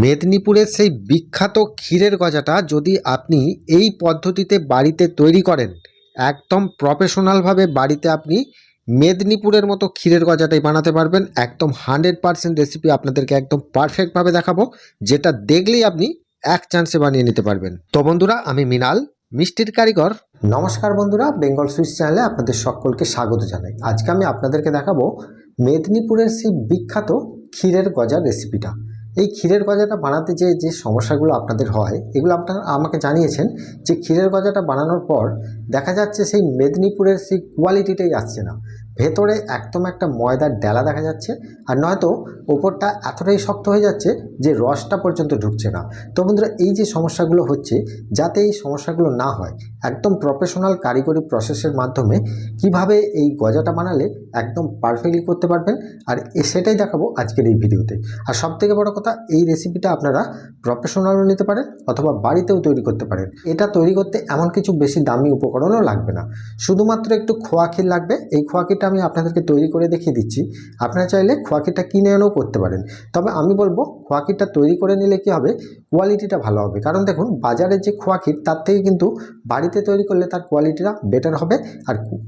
মেদিনীপুরের সেই বিখ্যাত ক্ষীরের গজাটা যদি আপনি এই পদ্ধতিতে বাড়িতে তৈরি করেন, একদম প্রফেশনালভাবে বাড়িতে আপনি মেদিনীপুরের মতো ক্ষীরের গজাটাই বানাতে পারবেন। একদম 100% রেসিপি আপনাদেরকে একদম পারফেক্টভাবে দেখাবো, যেটা দেখলেই আপনি এক চান্সে বানিয়ে নিতে পারবেন। তো বন্ধুরা, আমি মৃণাল, মিষ্টির কারিগর। নমস্কার বন্ধুরা, বেঙ্গল সুইটস চ্যানেলে আপনাদের সকলকে স্বাগত জানাই। আজকে আমি আপনাদেরকে দেখাবো মেদিনীপুরের সেই বিখ্যাত ক্ষীরের গজার রেসিপিটা। এই ক্ষীরের গজাটা বানাতে যে সমস্যাগুলো আপনাদের হয়, এগুলো আপনারা আমাকে জানিয়েছেন যে ক্ষীরের গজাটা বানানোর পর দেখা যাচ্ছে সেই মেদিনীপুরের সেই কোয়ালিটিটাই আসছে না। ভেতরে একদম একটা ময়দার ডেলা দেখা যাচ্ছে, আর নয়তো ওপরটা এতটাই শক্ত হয়ে যাচ্ছে যে রসটা পর্যন্ত ঢুকছে না। তো বন্ধুরা, এই যে সমস্যাগুলো হচ্ছে, যাতে এই সমস্যাগুলো না হয়, একদম প্রফেশনাল কারিগরি প্রসেসের মাধ্যমে কিভাবে এই গজাটা বানালে একদম পারফেক্টলি করতে পারবেন, আর সেটাই দেখাবো আজকের এই ভিডিওতে। আর সবথেকে বড় কথা, এই রেসিপিটা আপনারা প্রফেশনালও নিতে পারেন অথবা বাড়িতেও তৈরি করতে পারেন। এটা তৈরি করতে এমন কিছু বেশি দামি উপকরণও লাগবে না, শুধুমাত্র একটু খোয়া ক্ষীর লাগবে। এই খোয়া ক্ষীরটা আমি আপনাদেরকে তৈরি করে দেখিয়ে দিচ্ছি। আপনারা চাইলে খোয়া ক্ষীরটা কিনে এনেও করতে পারেন, তবে আমি বলবো খোয়া ক্ষীরটা তৈরি করে নিলে কি হবে, কোয়ালিটিটা ভালো হবে। কারণ দেখুন, বাজারের যে খোয়া ক্ষীর তার থেকে কিন্তু বাড়িতে তৈরি করলে তার কোয়ালিটিটা বেটার হবে।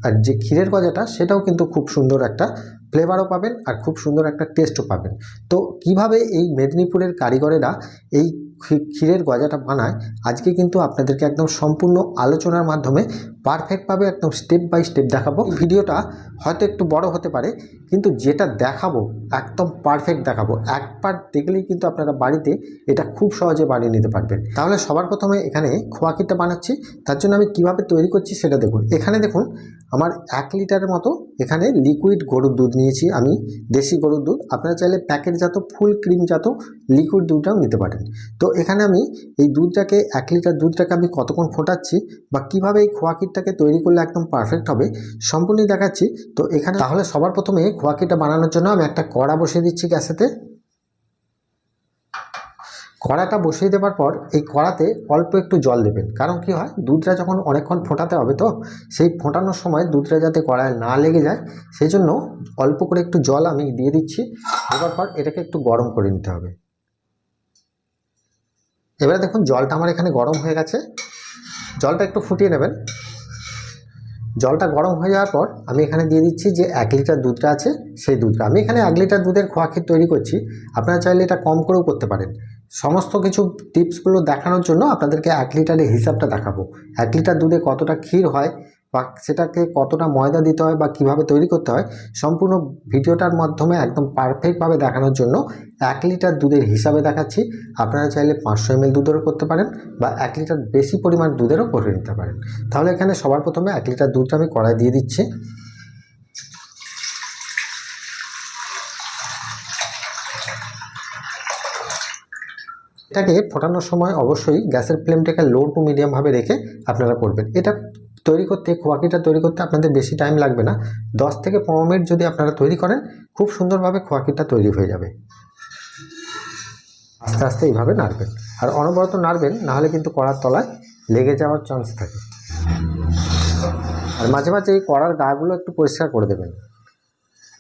আর যে ক্ষীরের গজাটা, সেটাও কিন্তু খুব সুন্দর একটা ফ্লেভারও পাবেন আর খুব সুন্দর একটা টেস্টও পাবেন। তো কিভাবে এই মেদিনীপুরের কারিগরেরা এই ক্ষীরের গজাটা বানায়, আজকে কিন্তু আপনাদেরকে একদম সম্পূর্ণ আলোচনার মাধ্যমে পারফেক্টভাবে একদম স্টেপ বাই স্টেপ দেখাবো। ভিডিওটা হয়তো একটু বড় হতে পারে, কিন্তু যেটা দেখাবো একদম পারফেক্ট দেখাবো। একবার দেখলেই কিন্তু আপনারা বাড়িতে এটা খুব সহজে বানিয়ে নিতে পারবেন। তাহলে সবার প্রথমে এখানে খোয়া ক্ষীরটা বানাচ্ছি, তার জন্য আমি কিভাবে তৈরি করছি সেটা দেখুন। এখানে দেখুন, আমার 1 লিটারের মতো এখানে লিকুইড গরুর দুধ নিয়েছি আমি, দেশি গরুর দুধ। আপনারা চাইলে প্যাকেটজাত ফুল ক্রিমজাত লিকুইড দুধটাও নিতে পারেন। তো এখানে আমি এই দুধটাকে, 1 লিটার দুধটাকে আমি কতক্ষণ ফোটাচ্ছি বা কিভাবে এই খোয়া ক্ষীরটাকে তৈরি করলে একদম পারফেক্ট হবে, সম্পূর্ণই দেখাচ্ছি। তো এখানে তাহলে সবার প্রথমে খোয়া ক্ষীরটা বানানোর জন্য আমি একটা কড়া বসিয়ে দিচ্ছি গ্যাসেতে। কড়াটা বসিয়ে দেওয়ার পর এই কড়াতে অল্প একটু জল দেবেন। কারণ কি হয়, দুধটা যখন অনেকক্ষণ ফোটাতে হবে, তো সেই ফোটানোর সময় দুধটা যাতে কড়ায় না লেগে যায়, সেই জন্য অল্প করে একটু জল আমি দিয়ে দিচ্ছি। দেওয়ার পর এটাকে একটু গরম করে নিতে হবে। এবারে দেখুন, জলটা আমার এখানে গরম হয়ে গেছে। জলটা একটু ফুটিয়ে নেবেন। জলটা গরম হয়ে যাওয়ার পর আমি এখানে দিয়ে দিচ্ছি যে 1 লিটার দুধটা আছে, সেই দুধটা। আমি এখানে 1 লিটার দুধের খোয়া ক্ষীর তৈরি করছি, আপনারা চাইলে এটা কম করেও করতে পারেন। সমস্ত কিছু টিপসগুলো দেখানোর জন্য আপনাদেরকে 1 লিটারের হিসাবটা দেখাবো। 1 লিটার দুধে কতটা ক্ষীর হয়, বা সেটাকে কতটা ময়দা দিতে হয়, বা কিভাবে তৈরি করতে হয়, সম্পূর্ণ ভিডিওটার মাধ্যমে একদম পারফেক্টভাবে দেখানোর জন্য 1 লিটার দুধের হিসাবে দেখাচ্ছি। আপনারা চাইলে 500 ml দুধেরও করতে পারেন, বা 1 লিটার বেশি পরিমাণ দুধেরও করে নিতে পারেন। তাহলে এখানে সবার প্রথমে 1 লিটার দুধটা আমি কড়াই দিয়ে দিচ্ছি। এটাকে ফোটানোর সময় অবশ্যই গ্যাসের ফ্লেমটাকে লো টু মিডিয়ামভাবে রেখে আপনারা করবেন। এটা তৈরি করতে, খোয়া ক্ষীরটা তৈরি করতে আপনাদের বেশি টাইম লাগবে না। 10 থেকে 15 মিনিট যদি আপনারা তৈরি করেন, খুব সুন্দরভাবে খোয়া ক্ষীরটা তৈরি হয়ে যাবে। আস্তে আস্তে এইভাবে নাড়বেন, আর অনবরত নাড়বেন, নাহলে কিন্তু কড়ার তলায় লেগে যাওয়ার চান্স থাকে। আর মাঝে মাঝে এই কড়ার গাগুলো একটু পরিষ্কার করে দেবেন,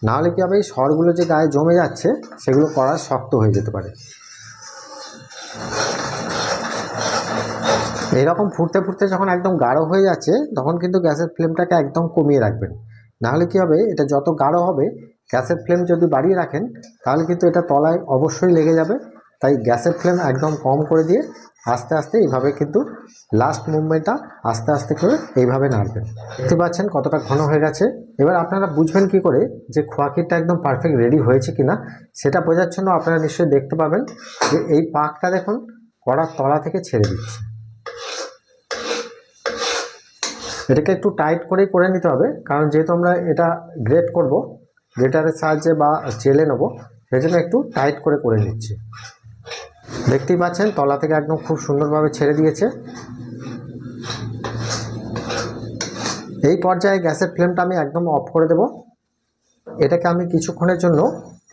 নাহলে কি হবে, এই সরগুলো যে গায়ে জমে যাচ্ছে, সেগুলো কড়ার শক্ত হয়ে যেতে পারে। এইরকম ফুটতে ফুটতে যখন একদম গাঢ় হয়ে যাচ্ছে, তখন কিন্তু গ্যাসের ফ্লেমটাকে একদম কমিয়ে রাখবেন। নাহলে কি হবে, এটা যত গাঢ় হবে, গ্যাসের ফ্লেম যদি বাড়িয়ে রাখেন, তাহলে কিন্তু এটা তলায় অবশ্যই লেগে যাবে। তাই গ্যাসের ফ্লেম একদম কম করে দিয়ে আস্তে আস্তে এইভাবে কিন্তু লাস্ট মুভমেন্টটা আস্তে আস্তে করে এইভাবে নাড়বেন। দেখতে পাচ্ছেন কতটা ঘন হয়ে গেছে। এবার আপনারা বুঝবেন কি করে যে খোয়া ক্ষীরটা একদম পারফেক্ট রেডি হয়েছে কিনা, সেটা বোঝার জন্য আপনারা নিশ্চয়ই দেখতে পাবেন যে এই পাকটা দেখুন কড়ার তলা থেকে ছেড়ে দিচ্ছে। এটাকে একটু টাইট করেই করে নিতে হবে, কারণ যেহেতু আমরা এটা গ্রেট করব, গ্রেটারের সাহায্যে বা চেলে নেব, সেই জন্য একটু টাইট করে করে নিচ্ছি। দেখতেই পাচ্ছেন তলা থেকে একদম খুব সুন্দরভাবে ছেড়ে দিয়েছে। এই পর্যায়ে গ্যাসের ফ্লেমটা আমি একদম অফ করে দেব। এটাকে আমি কিছুক্ষণের জন্য,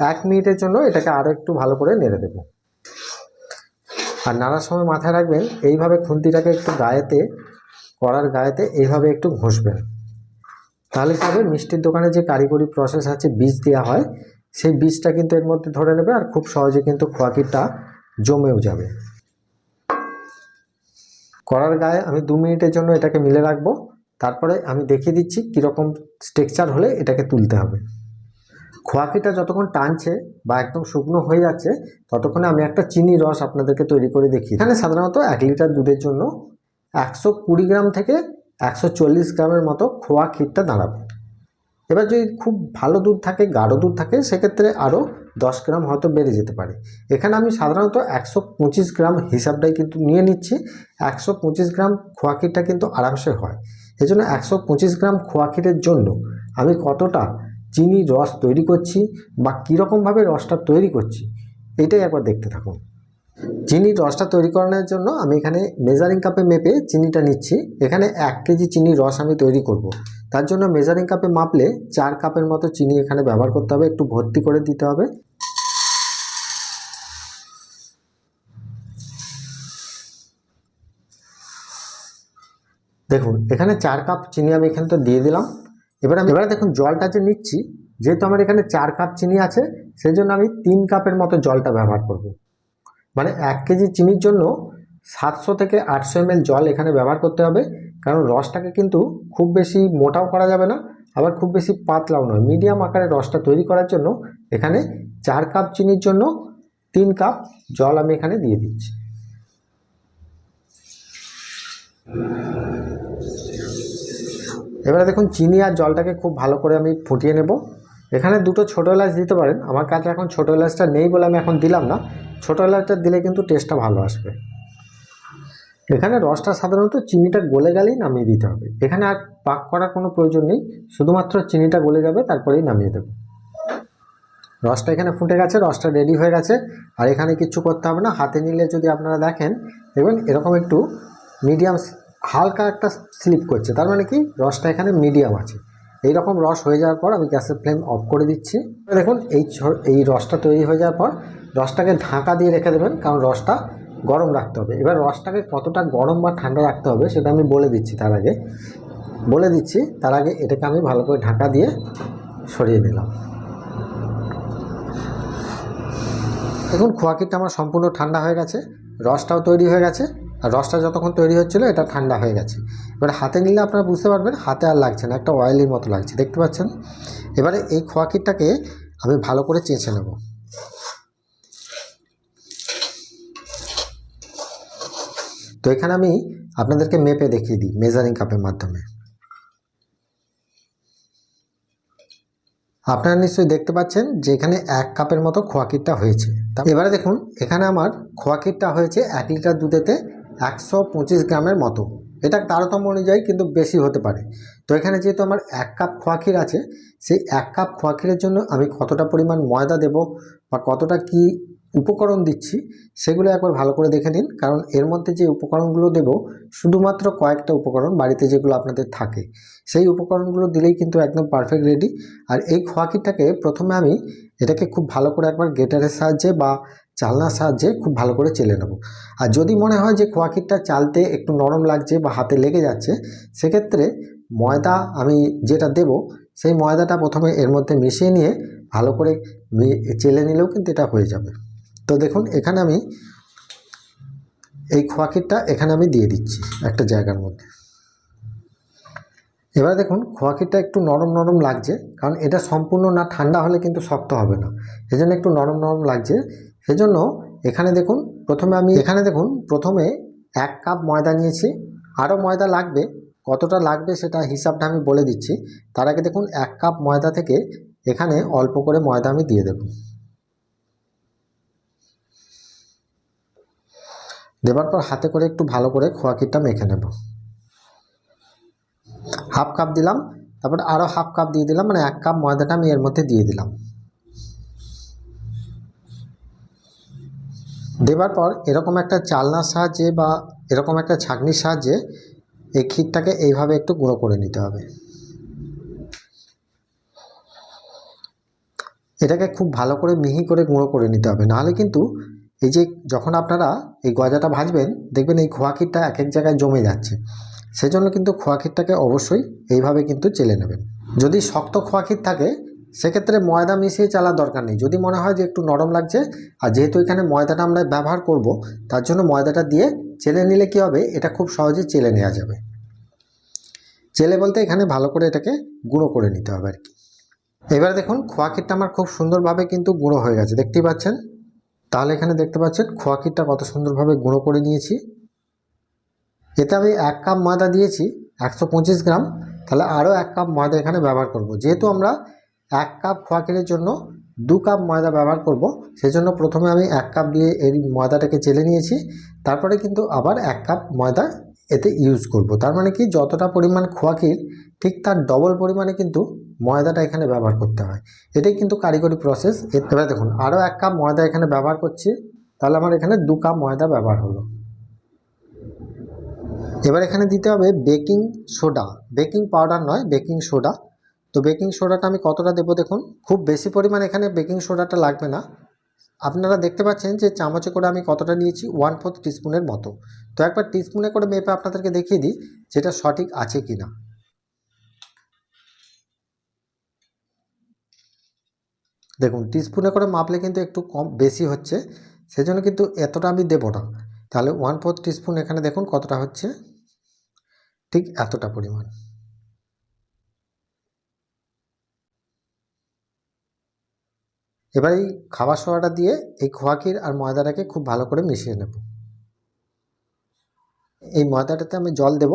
1 মিনিটের জন্য এটাকে আরও একটু ভালো করে নেড়ে দেব। আর নাড়ার সময় মাথায় রাখবেন, এইভাবে খুন্তিটাকে একটু গায়েতে, কড়ার গায়েতে এইভাবে একটু ঘষবেন। তাহলে কি হবে, মিষ্টির দোকানে যে কারিগরি প্রসেস আছে, বীজ দেওয়া হয়, সেই বীজটা কিন্তু এর মধ্যে ধরে নেবে, আর খুব সহজে কিন্তু খোয়া ক্ষীরটা জমেও যাবে। কড়ার গায়ে আমি 2 মিনিটের জন্য এটাকে মিলে রাখবো। তারপরে আমি দেখিয়ে দিচ্ছি কীরকম টেক্সচার হলে এটাকে তুলতে হবে। খোয়া ক্ষীরটা যতক্ষণ টানছে বা একদম শুকনো হয়ে যাচ্ছে ততক্ষণে আমি একটা চিনি রস আপনাদেরকে তৈরি করে দেখি। এখানে সাধারণত 1 লিটার দুধের জন্য 120 গ্রাম থেকে 140 গ্রামের মতো খোয়া ক্ষীরটা দাঁড়াবে। এবার যদি খুব ভালো দুধ থাকে, গাঢ় দুধ থাকে, সেক্ষেত্রে আরও 10 গ্রাম হয়তো বেড়ে যেতে পারে। এখানে আমি সাধারণত 125 গ্রাম হিসাবটাই কিন্তু নিয়ে নিচ্ছি। 125 গ্রাম খোয়া ক্ষীরটা কিন্তু আরামসে হয়। এই জন্য 125 গ্রাম খোয়া ক্ষীরের জন্য আমি কতটা চিনি রস তৈরি করছি বা কীরকমভাবে রসটা তৈরি করছি এটাই একবার দেখতে থাকুন। চিনির রসটা তৈরি করানোর জন্য আমি এখানে মেজারিং কাপে মেপে চিনিটা নিচ্ছি। এখানে 1 কেজি চিনির রস আমি তৈরি করব। তার জন্য মেজারিং কাপে মাপলে 4 কাপের মতো চিনি এখানে ব্যবহার করতে হবে, একটু ভর্তি করে দিতে হবে। দেখুন এখানে 4 কাপ চিনি আমি এখানে তো দিয়ে দিলাম। এবারে দেখুন জলটা যে নিচ্ছি, যেহেতু আমার এখানে 4 কাপ চিনি আছে সেই জন্য আমি 3 কাপের মতো জলটা ব্যবহার করব। মানে 1 কেজি চিনির জন্য 700 থেকে 800 ml জল এখানে ব্যবহার করতে হবে। কারণ রসটাকে কিন্তু খুব বেশি মোটাও করা যাবে না, আবার খুব বেশি পাতলাও নয়, মিডিয়াম আকারে রসটা তৈরি করার জন্য এখানে 4 কাপ চিনির জন্য 3 কাপ জল আমি এখানে দিয়ে দিচ্ছি। এবারে দেখুন চিনি আর জলটাকে খুব ভালো করে আমি ফুটিয়ে নেব। এখানে 2টো ছোটো এলাচ দিতে পারেন, আমার কাছে এখন ছোটো এলাচটা নেই বলে আমি এখন দিলাম না। ছোটো এলাচটা দিলে কিন্তু টেস্টটা ভালো আসবে। এখানে রসটা সাধারণত চিনিটা গলে গেলেই নামিয়ে দিতে হবে। এখানে আর পাক করার কোনো প্রয়োজন নেই, শুধুমাত্র চিনিটা গলে যাবে তারপরেই নামিয়ে দেব। রসটা এখানে ফুটে গেছে, রসটা রেডি হয়ে গেছে। আর এখানে কিচ্ছু করতে হবে না, হাতে নিলে যদি আপনারা দেখেন দেখবেন এরকম একটু মিডিয়াম হালকা একটা স্লিপ করছে, তার মানে কি রসটা এখানে মিডিয়াম আছে। এই রকম রস হয়ে যাওয়ার পর আমি গ্যাসের ফ্লেম অফ করে দিচ্ছি। দেখুন এই রসটা তৈরি হয়ে যাওয়ার পর রসটাকে ঢাকা দিয়ে রেখে দেবেন, কারণ রসটা গরম রাখতে হবে। এবার রসটাকে কতটা গরম বা ঠান্ডা রাখতে হবে সেটা আমি বলে দিচ্ছি। তার আগে এটাকে আমি ভালো করে ঢাকা দিয়ে সরিয়ে নিলাম। দেখুন খোয়া ক্ষীরটা আমার সম্পূর্ণ ঠান্ডা হয়ে গেছে, রসটাও তৈরি হয়ে গেছে। আর রসটা যতক্ষণ তৈরি হচ্ছিলো এটা ঠান্ডা হয়ে গেছে। এবার হাতে নিলে আপনারা বুঝতে পারবেন হাতে আর লাগছে না, একটা অয়েলির মতো লাগছে, দেখতে পাচ্ছেন। এবারে এই খোয়া ক্ষীরটাকে আমি ভালো করে চেঁচে নেব। তো এখানে আমি আপনাদেরকে মেপে দেখিয়ে দিই মেজারিং কাপের মাধ্যমে। আপনারা নিশ্চয়ই দেখতে পাচ্ছেন যে এখানে 1 কাপের মতো খোয়া ক্ষীরটা হয়েছে। এবারে দেখুন এখানে আমার খোয়া ক্ষীরটা হয়েছে 1 লিটার দুধেতে 125 গ্রামের মতো। এটা তারতম্য অনুযায়ী কিন্তু বেশি হতে পারে। তো এখানে যেহেতু আমার 1 কাপ খোয়া ক্ষীর আছে, সেই 1 কাপ খোয়া ক্ষীরের জন্য আমি কতটা পরিমাণ ময়দা দেব বা কতটা কি উপকরণ দিচ্ছি সেগুলো একবার ভালো করে দেখে নিন। কারণ এর মধ্যে যে উপকরণগুলো দেব শুধুমাত্র কয়েকটা উপকরণ বাড়িতে যেগুলো আপনাদের থাকে সেই উপকরণগুলো দিলেই কিন্তু একদম পারফেক্ট রেডি। আর এই খোয়া ক্ষীরটাকে প্রথমে আমি এটাকে খুব ভালো করে একবার গ্রেটারের সাহায্যে বা চালনার সাহায্যে খুব ভালো করে চেলে নেব। আর যদি মনে হয় যে খোয়া ক্ষীরটা চালতে একটু নরম লাগছে বা হাতে লেগে যাচ্ছে, সেক্ষেত্রে ময়দা আমি যেটা দেব সেই ময়দাটা প্রথমে এর মধ্যে মিশিয়ে নিয়ে ভালো করে চেলে নিলেও কিন্তু এটা হয়ে যাবে। তো দেখুন এখানে আমি এই খোয়া ক্ষীরটা এখানে আমি দিয়ে দিচ্ছি একটা জায়গার মধ্যে। এবার দেখুন খোয়া ক্ষীরটা একটু নরম নরম লাগছে, কারণ এটা সম্পূর্ণ না ঠান্ডা হলে কিন্তু শক্ত হবে না, সেজন্য একটু নরম নরম লাগছে। সেজন্য এখানে দেখুন প্রথমে 1 কাপ ময়দা নিয়েছি। আরও ময়দা লাগবে, কতটা লাগবে সেটা হিসাবটা আমি বলে দিচ্ছি। তার আগে দেখুন 1 কাপ ময়দা থেকে এখানে অল্প করে ময়দা আমি দিয়ে দেব। দেবার পর হাতে করে একটু ভালো করে খোয়া ক্ষীরটা মেখে নেব। হাফ কাপ দিলাম, তারপর আরও হাফ কাপ দিয়ে দিলাম, মানে 1 কাপ ময়দাটা আমি এর মধ্যে দিয়ে দিলাম। দেবার পর এরকম একটা চালনার সাহায্যে বা এরকম একটা ছাঁকনির সাহায্যে এই ক্ষীরটাকে এইভাবে একটু গুঁড়ো করে নিতে হবে। এটাকে খুব ভালো করে মিহি করে গুঁড়ো করে নিতে হবে, নাহলে কিন্তু এই যে যখন আপনারা এই গজাটা ভাজবেন দেখবেন এই খোয়া ক্ষীরটা এক এক জায়গায় জমে যাচ্ছে। সেজন্য কিন্তু খোয়া ক্ষীরটাকে অবশ্যই এইভাবে কিন্তু চেলে নেবেন। যদি শক্ত খোয়া ক্ষীর থাকে সেক্ষেত্রে ময়দা মিশিয়ে চালার দরকার নেই। যদি মনে হয় যে একটু নরম লাগছে, আর যেহেতু এখানে ময়দাটা আমরা ব্যবহার করব, তার জন্য ময়দাটা দিয়ে চেলে নিলে কী হবে, এটা খুব সহজে চেলে নেওয়া যাবে। চেলে বলতে এখানে ভালো করে এটাকে গুঁড়ো করে নিতে হবে আর কি। এবার দেখুন খোয়া ক্ষীরটা আমার খুব সুন্দরভাবে কিন্তু গুঁড়ো হয়ে গেছে, দেখতেই পাচ্ছেন। তাহলে এখানে দেখতে পাচ্ছেন খোয়া ক্ষীরটা কত সুন্দরভাবে গুঁড়ো করে নিয়েছি। এতে আমি 1 কাপ ময়দা দিয়েছি, 125 গ্রাম, তাহলে আরও 1 কাপ ময়দা এখানে ব্যবহার করব। যেহেতু আমরা 1 কাপ খোয়া ক্ষীরের জন্য 2 কাপ ময়দা ব্যবহার করব, সেজন্য প্রথমে আমি 1 কাপ দিয়ে এই ময়দাটাকে চেলে নিয়েছি, তারপরে কিন্তু আবার 1 কাপ ময়দা এতে ইউজ করব। তার মানে কি, যতটা পরিমাণ খোয়া ক্ষীর ঠিক তার ডবল পরিমাণে কিন্তু ময়দাটা এখানে ব্যবহার করতে হয়। এটাই কিন্তু কারিগরি প্রসেস। এবার দেখুন আরও 1 কাপ ময়দা এখানে ব্যবহার করছি, তাহলে আমার এখানে 2 কাপ ময়দা ব্যবহার হলো। এবার এখানে দিতে হবে বেকিং সোডা, বেকিং পাউডার নয়, বেকিং সোডা। তো বেকিং সোডাটা আমি কতটা দেবো দেখুন, খুব বেশি পরিমাণ এখানে বেকিং সোডাটা লাগবে না। আপনারা দেখতে পাচ্ছেন যে চামচে করে আমি কতটা নিয়েছি, 1/4 টিস্পুনের মতো। তো একবার টিস্পুনে করে মেপে আপনাদেরকে দেখিয়ে দিই যেটা সঠিক আছে কি না। দেখুন টিস্পুনে করে মাপলে কিন্তু একটু কম বেশি হচ্ছে, সেজন্য কিন্তু এতটা আমি দেবো না। তাহলে 1/4 টিস্পুন এখানে দেখুন কতটা হচ্ছে, ঠিক এতটা পরিমাণ। এবার এই খাবার সোডাটা দিয়ে এই খোয়া ক্ষীর আর ময়দাটাকে খুব ভালো করে মিশিয়ে নেব। এই ময়দাটাতে আমি জল দেব।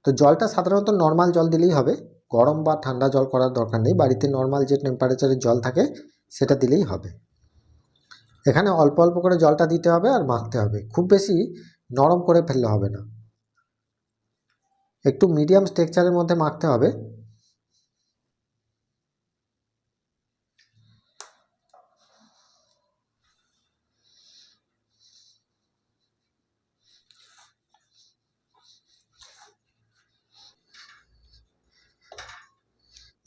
তো জলটা সাধারণত নর্মাল জল দিলেই হবে, গরম বা ঠান্ডা জল করার দরকার নেই। বাড়িতে নর্মাল যে টেম্পারেচারের জল থাকে সেটা দিলেই হবে। এখানে অল্প অল্প করে জলটা দিতে হবে আর মাখতে হবে, খুব বেশি নরম করে ফেললে হবে না, একটু মিডিয়াম স্ট্রাকচারের মধ্যে মাখতে হবে।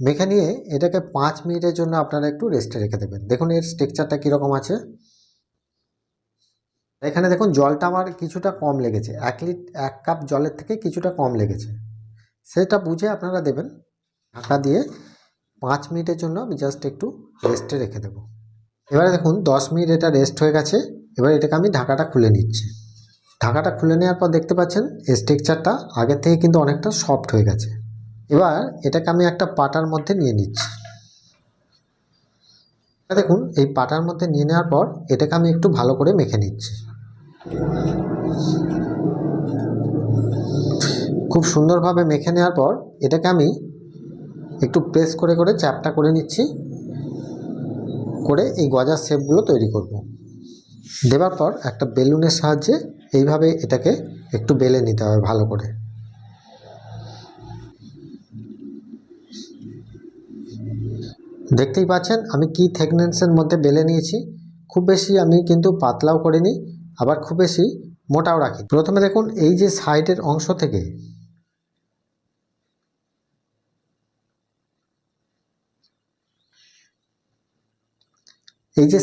মেখে নিয়ে এটাকে 5 মিনিটের জন্য আপনারা একটু রেস্টে রেখে দেবেন। দেখুন এর স্ট্রাকচারটা কীরকম আছে। এখানে দেখুন জলটা আমার কিছুটা কম লেগেছে, 1 কাপ জলের থেকে কিছুটা কম লেগেছে, সেটা বুঝে আপনারা দেবেন। ঢাকা দিয়ে 5 মিনিটের জন্য আমি জাস্ট একটু রেস্টে রেখে দেবো। এবারে দেখুন 10 মিনিট এটা রেস্ট হয়ে গেছে। এবার এটাকে আমি ঢাকাটা খুলে নিচ্ছি। ঢাকাটা খুলে নেওয়ার পর দেখতে পাচ্ছেন স্ট্রাকচারটা আগের থেকে কিন্তু অনেকটা সফট হয়ে গেছে। এবার এটাকে আমি একটা পাটার মধ্যে নিয়ে নিচ্ছি। দেখুন এই পাটার মধ্যে নিয়ে নেওয়ার পর এটাকে আমি একটু ভালো করে মেখে নিচ্ছি। খুব সুন্দরভাবে মেখে নেওয়ার পর এটাকে আমি একটু প্রেস করে করে চ্যাপটা করে নিচ্ছি, করে এই গজার শেপগুলো তৈরি করব। দেওয়ার পর একটা বেলুনের সাহায্যে এইভাবে এটাকে একটু বেলে নিতে হবে ভালো করে। দেখতেই পাচ্ছেন আমি কি থিকনেসের মধ্যে বেলে নিয়েছি। খুব বেশি আমি কিন্তু পাতলাও করিনি, আবার খুব বেশি মোটাও রাখি। প্রথমে দেখুন এই যে সাইডের অংশ থেকে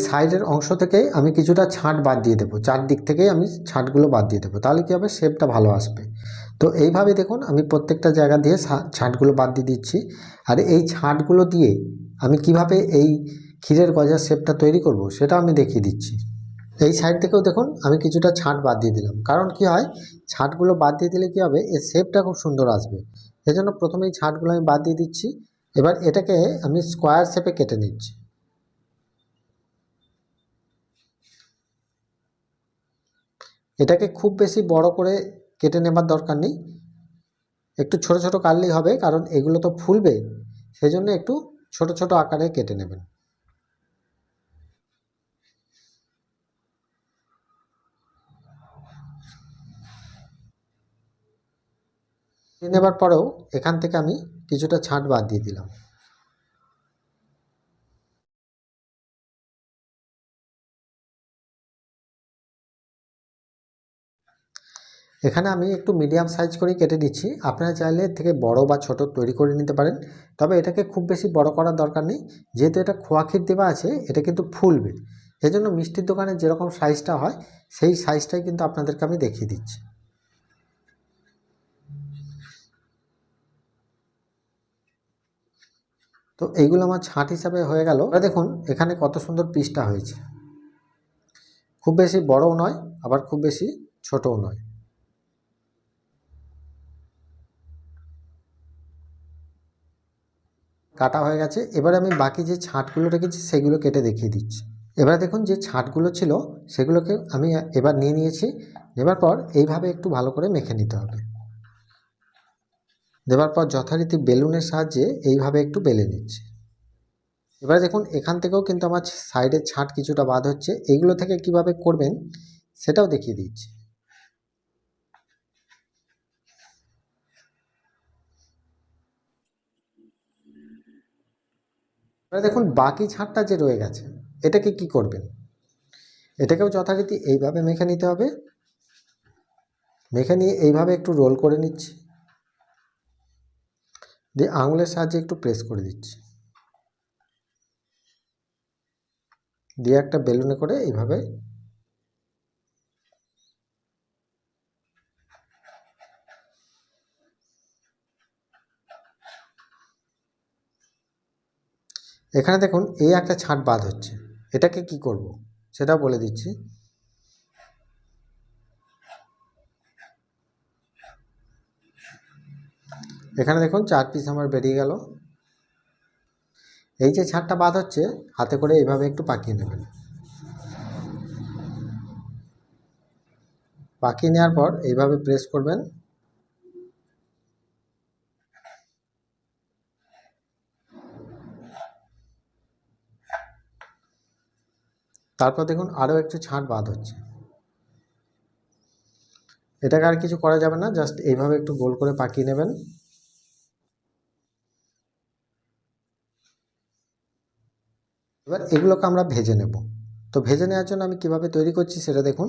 সাইডের অংশ থেকে আমি কিছুটা ছাঁট বাদ দিয়ে দেবো, চারদিক থেকেই আমি ছাঁটগুলো বাদ দিয়ে দেবো, তাহলে কী হবে, শেপটা ভালো আসবে। তো এইভাবে দেখুন আমি প্রত্যেকটা জায়গা দিয়ে ছাঁটগুলো বাদ দিয়ে দিচ্ছি। আর এই ছাঁটগুলো দিয়ে আমি কিভাবে এই ক্ষীরের গজার শেপটা তৈরি করব সেটা আমি দেখিয়ে দিচ্ছি। এই সাইড থেকেও দেখুন আমি কিছুটা ছাঁট বাদ দিয়ে দিলাম, কারণ কি হয়, ছাঁটগুলো বাদ দিয়ে দিলে কী হবে, এর শেপটা খুব সুন্দর আসবে। সেজন্য প্রথমেই ছাঁটগুলো আমি বাদ দিয়ে দিচ্ছি। এবার এটাকে আমি স্কোয়ার শেপে কেটে নিচ্ছি। এটাকে খুব বেশি বড় করে কেটে নেবার দরকার নেই, একটু ছোট ছোট কাটলেই হবে, কারণ এগুলো তো ফুলবে, সেই জন্য একটু ছোট ছোট আকারে কেটে নেবেন। কেটে নেবার পরেও এখান থেকে আমি কিছুটা ছাঁট বাদ দিয়ে দিলাম। এখানে আমি একটু মিডিয়াম সাইজ করেই কেটে দিচ্ছি, আপনারা চাইলে এর থেকে বড় বা ছোট তৈরি করে নিতে পারেন, তবে এটাকে খুব বেশি বড় করার দরকার নেই, যেহেতু এটা খোয়া ক্ষীর দেওয়া আছে, এটা কিন্তু ফুলবে। সেজন্য মিষ্টির দোকানে যেরকম সাইজটা হয় সেই সাইজটাই কিন্তু আপনাদেরকে আমি দেখিয়ে দিচ্ছি। তো এইগুলো আমার ছাঁট হিসাবে হয়ে গেল। এবার দেখুন এখানে কত সুন্দর পিসটা হয়েছে, খুব বেশি বড়ও নয় আবার খুব বেশি ছোটও নয়। কাটা হয়ে গেছে। এবার আমি বাকি যে ছাঁটগুলো রেখেছি সেগুলো কেটে দেখিয়ে দিচ্ছি। এবার দেখুন যে ছাঁটগুলো ছিল সেগুলোকে আমি এবার নিয়ে নিয়েছি। নেবার পর এইভাবে একটু ভালো করে মেখে নিতে হবে। দেওয়ার পর যথারীতি বেলুনের সাহায্যে এইভাবে একটু বেলে নিচ্ছি। এবার দেখুন এখান থেকেও কিন্তু আমার সাইডের ছাঁট কিছুটা বাদ হচ্ছে, এইগুলো থেকে কিভাবে করবেন সেটাও দেখিয়ে দিচ্ছি। এবার দেখুন বাকি ছাঁটটা যে রয়ে গেছে এটাকে কি করবেন, এটাকেও যথারীতি এইভাবে মেখে নিতে হবে। মেখে নিয়ে এইভাবে একটু রোল করে নিচ্ছি, দিয়ে আঙুলের সাহায্যে একটু প্রেস করে দিচ্ছি, দিয়ে একটা বেলুনে করে এইভাবে এখানে দেখুন এই একটা ছাঁট বাদ হচ্ছে, এটাকে কি করব সেটাও বলে দিচ্ছি। এখানে দেখুন 4 পিস আমার বেরিয়ে গেল। এই যে ছাঁটটা বাদ হচ্ছে হাতে করে এইভাবে একটু পাকিয়ে নেবেন। পাকিয়ে নেওয়ার পর এইভাবে প্রেস করবেন। তারপর দেখুন আরও একটু ছাঁট বাদ হচ্ছে, এটাকে আর কিছু করা যাবে না, জাস্ট এইভাবে একটু গোল করে পাকিয়ে নেবেন। এবার এগুলোকে আমরা ভেজে নেব। তো ভেজে নেওয়ার জন্য আমি কিভাবে তৈরি করছি সেটা দেখুন।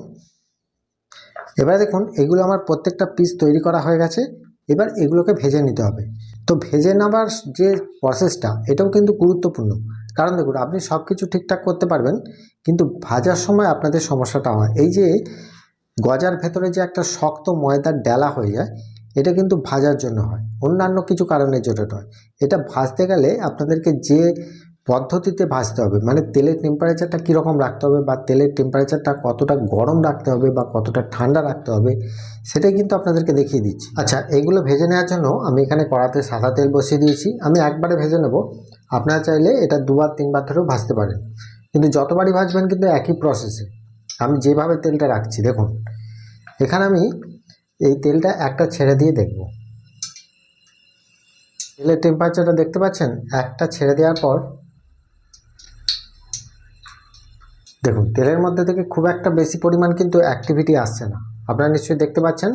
এবার দেখুন এগুলো আমার প্রত্যেকটা পিস তৈরি করা হয়ে গেছে। এবার এগুলোকে ভেজে নিতে হবে। তো ভেজে নেবার যে প্রসেসটা এটাও কিন্তু গুরুত্বপূর্ণ, কারণ দেখুন আপনি সব কিছু ঠিকঠাক করতে পারবেন কিন্তু ভাজার সময় আপনাদের সমস্যাটা হয়। এই যে গজার ভেতরে যে একটা শক্ত ময়দার ডেলা হয়ে যায়, এটা কিন্তু ভাজার জন্য হয়, অন্যান্য কিছু কারণের জন্য নয়। এটা ভাজতে গেলে আপনাদেরকে যে পদ্ধতিতে ভাজতে হবে, মানে তেলের টেম্পারেচারটা কীরকম রাখতে হবে বা তেলের টেম্পারেচারটা কতটা গরম রাখতে হবে বা কতটা ঠান্ডা রাখতে হবে সেটাই কিন্তু আপনাদেরকে দেখিয়ে দিচ্ছি। আচ্ছা, এইগুলো ভেজে নেওয়ার জন্য আমি এখানে কড়াতে সাদা তেল বসিয়ে দিয়েছি। আমি একবারে ভেজে নেব, আপনারা চাইলে এটা 2বার 3বার ধরেও ভাজতে পারেন, কিন্তু যতবারই ভাজবেন কিন্তু একই প্রসেসে। আমি যেভাবে তেলটা রাখছি দেখুন, এখানে আমি এই তেলটা একটা ছেড়ে দিয়ে দেখব। তেলের টেম্পারেচারটা দেখতে পাচ্ছেন, একটা ছেড়ে দেওয়ার পর দেখুন তেলের মধ্যে থেকে খুব একটা বেশি পরিমাণ কিন্তু অ্যাক্টিভিটি আসছে না। আপনারা নিশ্চয়ই দেখতে পাচ্ছেন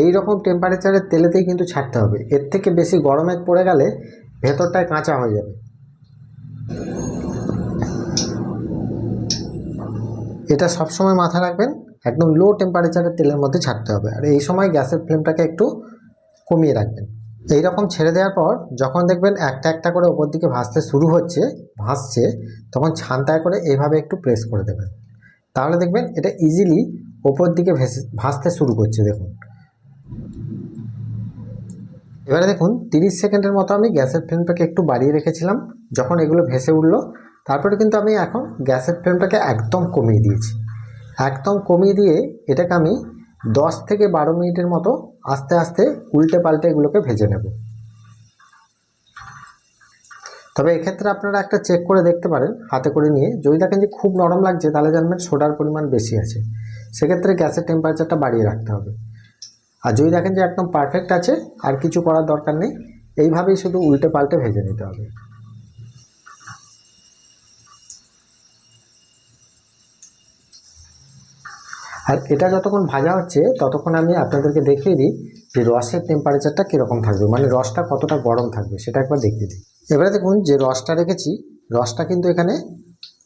এই রকম টেম্পারেচারের তেলেতেই কিন্তু ছাড়তে হবে। এর থেকে বেশি গরমে পড়ে গেলে ভেতরটায় কাঁচা হয়ে যাবে। এটা সবসময় মাথায় রাখবেন, একদম লো টেম্পারেচারের তেলের মধ্যে ছাড়তে হবে। আর এই সময় গ্যাসের ফ্লেমটাকে একটু কমিয়ে রাখবেন। এই রকম ছেড়ে দেওয়ার পর যখন দেখবেন একটা একটা করে ওপর দিকে ভাসতে শুরু হচ্ছে, ভাসছে, তখন ছান্তায় করে এইভাবে একটু প্রেস করে দেবেন। তাহলে দেখবেন এটা ইজিলি ওপর দিকে ভাসতে শুরু করছে। দেখুন এবারে দেখুন 30 সেকেন্ডের মতো আমি গ্যাসের ফ্লেমটাকে একটু বাড়িয়ে রেখেছিলাম। যখন এগুলো ভেসে উঠলো তারপরে কিন্তু আমি এখন গ্যাসের ফ্লেমটাকে একদম কমিয়ে দিয়েছি। একদম কমিয়ে দিয়ে এটাকে আমি 10 থেকে 12 মিনিটের মতো আস্তে আস্তে উল্টে পাল্টে এগুলোকে ভেজে নেব। তবে এক্ষেত্রে আপনারা একটা চেক করে দেখতে পারেন হাতে করে নিয়ে, যদি দেখেন যে খুব নরম লাগছে তাহলে জানবেন সোডার পরিমাণ বেশি আছে, সেক্ষেত্রে গ্যাসের টেম্পারেচারটা বাড়িয়ে রাখতে হবে। আর যদি দেখেন যে একদম পারফেক্ট আছে আর কিছু করার দরকার নেই, এইভাবেই শুধু উল্টে পাল্টে ভেজে নিতে হবে। আর এটা যতক্ষণ ভাজা হচ্ছে ততক্ষণ আমি আপনাদেরকে দেখিয়ে দিই যে রসের টেম্পারেচারটা কীরকম থাকবে, মানে রসটা কতটা গরম থাকবে সেটা একবার দেখিয়ে দিই। এবারে দেখুন যে রসটা রেখেছি, রসটা কিন্তু এখানে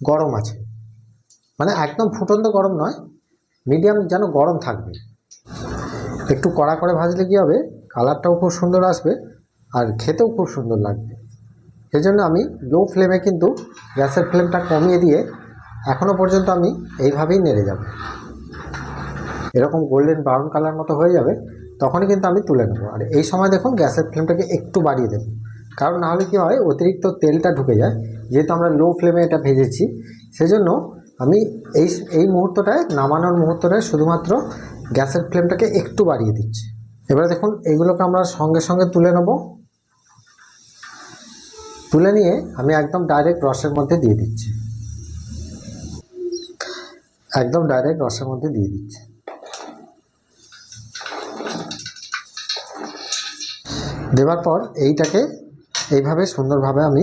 গরম আছে, মানে একদম ফুটন্ত গরম নয়, মিডিয়াম যেন গরম থাকবে। একটু কড়া করে ভাজলে কী হবে, কালারটাও খুব সুন্দর আসবে আর খেতেও খুব সুন্দর লাগবে। সেই জন্য আমি লো ফ্লেমে কিন্তু গ্যাসের ফ্লেমটা কমিয়ে দিয়ে এখনও পর্যন্ত আমি এইভাবেই নেড়ে যাব। এরকম গোল্ডেন ব্রাউন কালার মতো হয়ে যাবে তখনই কিন্তু আমি তুলে নেব। আর এই সময় দেখুন গ্যাসের ফ্লেমটাকে একটু বাড়িয়ে দেব, কারণ নাহলে কী হয়, অতিরিক্ত তেলটা ঢুকে যায়। যেহেতু আমরা লো ফ্লেমে এটা ভেজেছি, সেজন্য আমি এই মুহূর্তটায়, নামানোর মুহূর্তটায় শুধুমাত্র গ্যাসের ফ্লেমটাকে একটু বাড়িয়ে দিচ্ছি। এবারে দেখুন এইগুলোকে আমরা সঙ্গে সঙ্গে তুলে নেব। তুলে নিয়ে আমি একদম ডাইরেক্ট রসের মধ্যে দিয়ে দিচ্ছি, একদম ডাইরেক্ট রসের মধ্যে দিয়ে দিচ্ছি। দেওয়ার পর এইটাকে এইভাবে সুন্দরভাবে আমি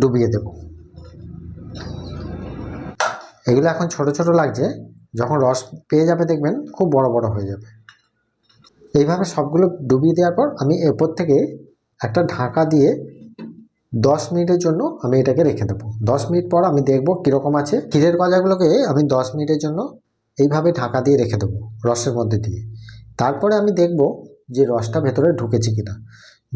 ডুবিয়ে দেব। এগুলো এখন ছোট ছোট লাগছে, যখন রস পেয়ে যাবে দেখবেন খুব বড় বড় হয়ে যাবে। এইভাবে সবগুলো ডুবিয়ে দেওয়ার পর আমি এরপর থেকে একটা ঢাকা দিয়ে 10 মিনিটের জন্য আমি এটাকে রেখে দেবো। 10 মিনিট পর আমি দেখব কীরকম আছে। ক্ষীরের গজাগুলোকে আমি 10 মিনিটের জন্য এইভাবে ঢাকা দিয়ে রেখে দেবো রসের মধ্যে দিয়ে। তারপরে আমি দেখব যে রসটা ভেতরে ঢুকেছে কিনা।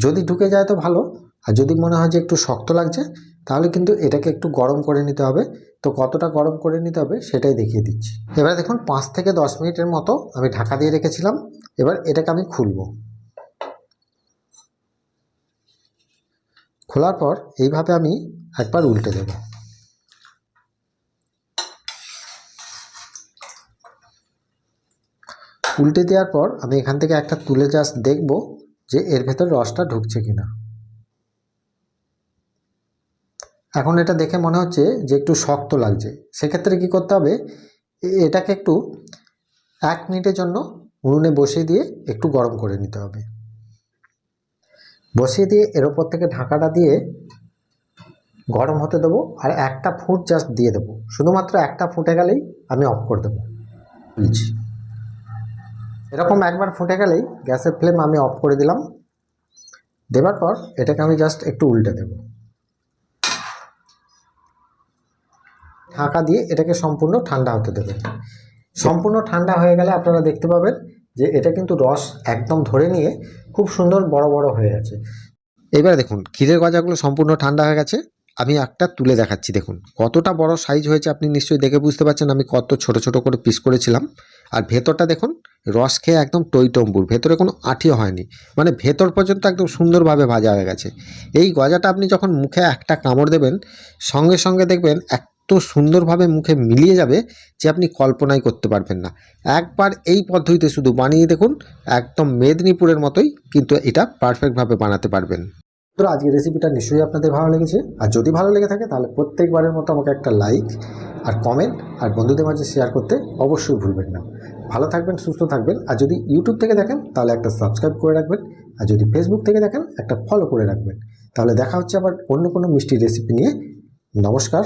যদি ঢুকে যায় তো ভালো, আর যদি মনে হয় যে একটু শক্ত লাগছে তাহলে কিন্তু এটাকে একটু গরম করে নিতে হবে। তো কতটা গরম করে নিতে হবে সেটাই দেখিয়ে দিচ্ছি। এবার দেখুন 5 থেকে 10 মিনিটের মতো আমি ঢাকা দিয়ে রেখেছিলাম। এবার এটাকে আমি খুলব। খোলার পর এইভাবে আমি একবার উল্টে দেব। উল্টে দেওয়ার পর আমি এখান থেকে একটা তুলে জাস্ট দেখব যে এর ভেতর রসটা ঢুকছে কিনা। এখন এটা দেখে মনে হচ্ছে যে একটু শক্ত লাগছে, সেক্ষেত্রে কি করতে হবে, এটাকে একটু 1 মিনিটের জন্য উনুনে বসিয়ে দিয়ে একটু গরম করে নিতে হবে। বসিয়ে দিয়ে এর ওপর থেকে ঢাকাটা দিয়ে গরম হতে দেবো, আর একটা ফুট জাস্ট দিয়ে দেবো। শুধুমাত্র একটা ফুটে গেলেই আমি অফ করে দেবো। এরকম একবার ফুটে গেলেই গ্যাসের ফ্লেম আমি অফ করে দিলাম। দেওয়ার পর এটাকে আমি জাস্ট একটু উল্টে দেব। ঢাকা দিয়ে এটাকে সম্পূর্ণ ঠান্ডা হতে দেবেন। সম্পূর্ণ ঠান্ডা হয়ে গেলে আপনারা দেখতে পাবেন যে এটা কিন্তু রস একদম ধরে নিয়ে খুব সুন্দর বড় বড় হয়ে গেছে। এবারে দেখুন ক্ষীরের গজাগুলো সম্পূর্ণ ঠান্ডা হয়ে গেছে। আমি একটা তুলে দেখাচ্ছি, দেখুন কতটা বড় সাইজ হয়েছে। আপনি নিশ্চয়ই দেখে বুঝতে পারছেন আমি কত ছোট ছোট করে পিস করেছিলাম। আর ভেতরটা দেখুন রস খেয়ে একদম টইটম্বুর, ভেতরে কোনো আঠিও হয়নি, মানে ভেতর পর্যন্ত একদম সুন্দরভাবে ভাজা হয়ে গেছে। এই গজাটা আপনি যখন মুখে একটা কামড় দেবেন, সঙ্গে সঙ্গে দেখবেন এত সুন্দরভাবে মুখে মিলিয়ে যাবে যে আপনি কল্পনাই করতে পারবেন না। একবার এই পদ্ধতিতে শুধু বানিয়ে দেখুন, একদম মেদিনীপুরের মতোই কিন্তু এটা পারফেক্টভাবে বানাতে পারবেন। তো আজকের রেসিপিটা নিশ্চয়ই আপনাদের ভালো লেগেছে, আর যদি ভালো লেগে থাকে তাহলে প্রত্যেকবারের মতো আমাকে একটা লাইক আর কমেন্ট আর বন্ধুদের মাঝে শেয়ার করতে অবশ্যই ভুলবেন না। ভালো থাকবেন, সুস্থ থাকবেন। আর যদি ইউটিউব থেকে দেখেন তাহলে একটা সাবস্ক্রাইব করে রাখবেন, আর যদি ফেসবুক থেকে দেখেন একটা ফলো করে রাখবেন। তাহলে দেখা হচ্ছে আবার অন্য কোনো মিষ্টি রেসিপি নিয়ে। নমস্কার।